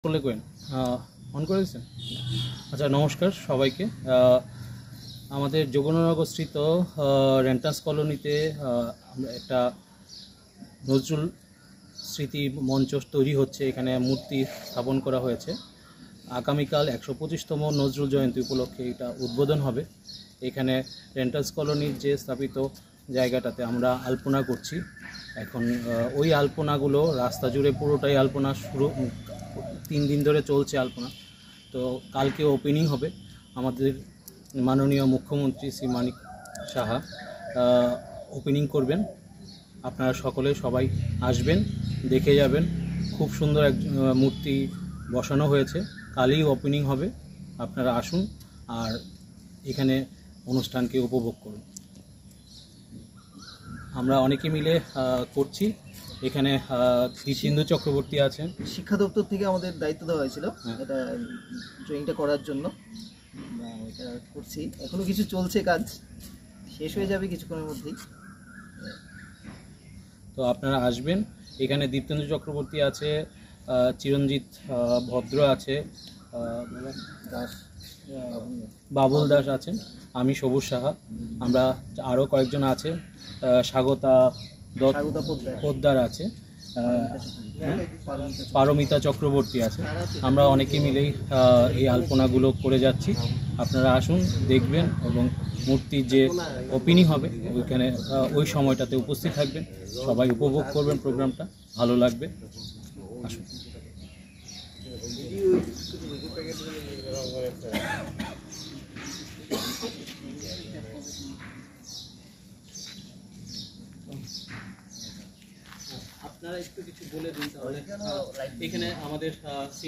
করলে কোয়েন অন করে দিচ্ছেন। আচ্ছা, নমস্কার সবাইকে। আমাদের যোগনগরস্থিত রেন্টাস কলোনিতে আমরা একটা নজরুল স্মৃতি মঞ্চ তৈরি হচ্ছে। এখানে মূর্তি স্থাপন করা হয়েছে। আগামীকাল ১২৫তম নজরুল জয়ন্তী উপলক্ষে এটা উদ্বোধন হবে। এখানে রেন্টাস কলোনির যে স্থাপিত জায়গাটাতে আমরা আলপনা করছি। এখন ওই আলপনাগুলো রাস্তা জুড়ে পুরোটাই আলপনা শুরু, 3 দিন ধরে চলছে আলপনা। তো কালকে ওপেনিং হবে। আমাদের মাননীয় মুখ্যমন্ত্রী শ্রী মানিক সাহা ওপেনিং করবেন। আপনারা সবাই আসবেন, দেখে যাবেন। খুব সুন্দর এক মূর্তি বসানো হয়েছে। কালই ওপেনিং হবে। আপনারা আসুন আর এখানে অনুষ্ঠানকে উপভোগ করুন। আমরা অনেকে মিলে করছি। এখানে সিন্ধু চক্রবর্তী আছেন। শিক্ষা দপ্তর থেকে আমাদের দায়িত্ব দেওয়া হয়েছিল এটা ড্রয়িংটা করার জন্য। এটা করছি, এখনো কিছু চলছে, কাজ শেষ হয়ে যাবে কিছুক্ষণের মধ্যেই। তো আপনারা আসবেন। এখানে দীপ্তেন্দু চক্রবর্তী আছে, চিরঞ্জিত ভদ্র আছে, বাবুল দাস আছেন, আমি সবুজ সাহা, আমরা আরও কয়েকজন আছে, স্বাগতা পোদ্দার আছে, পারমিতা চক্রবর্তী আছে। আমরা অনেকে মিলেই এই আলপনাগুলো করে যাচ্ছি। আপনারা আসুন, দেখবেন এবং মূর্তির যে ওপেনিং হবে ওইখানে ওই সময়টাতে উপস্থিত থাকবেন। সবাই উপভোগ করবেন, প্রোগ্রামটা ভালো লাগবে। আসুন। আপনারা একটু কিছু বলে দিন তাহলে। এখানে আমাদের